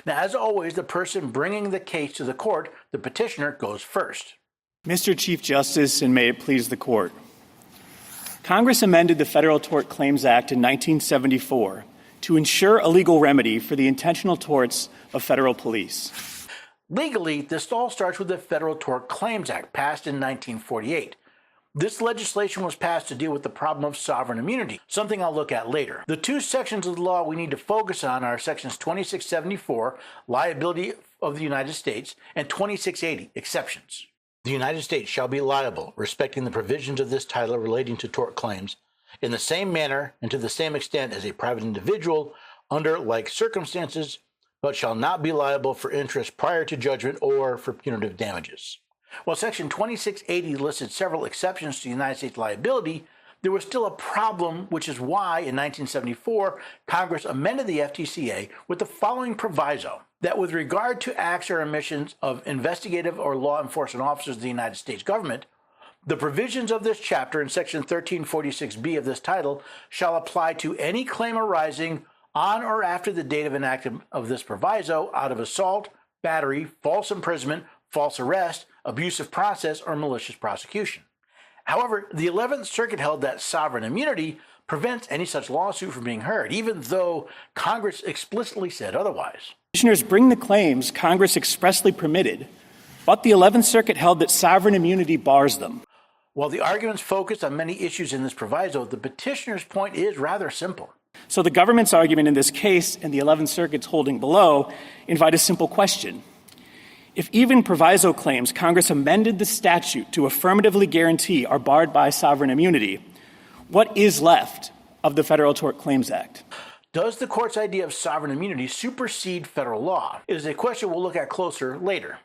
Now, as always, the person bringing the case to the court, the petitioner, goes first. Mr. Chief Justice, and may it please the court. Congress amended the Federal Tort Claims Act in 1974 to ensure a legal remedy for the intentional torts of federal police. Legally, this all starts with the Federal Tort Claims Act, passed in 1948. This legislation was passed to deal with the problem of sovereign immunity, something I'll look at later. The two sections of the law we need to focus on are sections 2674, liability of the United States, and 2680, exceptions. The United States shall be liable, respecting the provisions of this title relating to tort claims, in the same manner and to the same extent as a private individual under like circumstances, but shall not be liable for interest prior to judgment or for punitive damages. While Section 2680 listed several exceptions to United States liability, there was still a problem, which is why in 1974, Congress amended the FTCA with the following proviso: that with regard to acts or omissions of investigative or law enforcement officers of the United States government, the provisions of this chapter in Section 1346B of this title shall apply to any claim arising on or after the date of enactment of this proviso out of assault, battery, false imprisonment, false arrest, abusive process, or malicious prosecution. However, the 11th Circuit held that sovereign immunity prevents any such lawsuit from being heard, even though Congress explicitly said otherwise. Petitioners bring the claims Congress expressly permitted, but the 11th Circuit held that sovereign immunity bars them. While the arguments focused on many issues in this proviso, the petitioner's point is rather simple. So the government's argument in this case and the 11th Circuit's holding below invite a simple question. If even proviso claims Congress amended the statute to affirmatively guarantee are barred by sovereign immunity, what is left of the Federal Tort Claims Act? Does the court's idea of sovereign immunity supersede federal law? It is a question we'll look at closer later.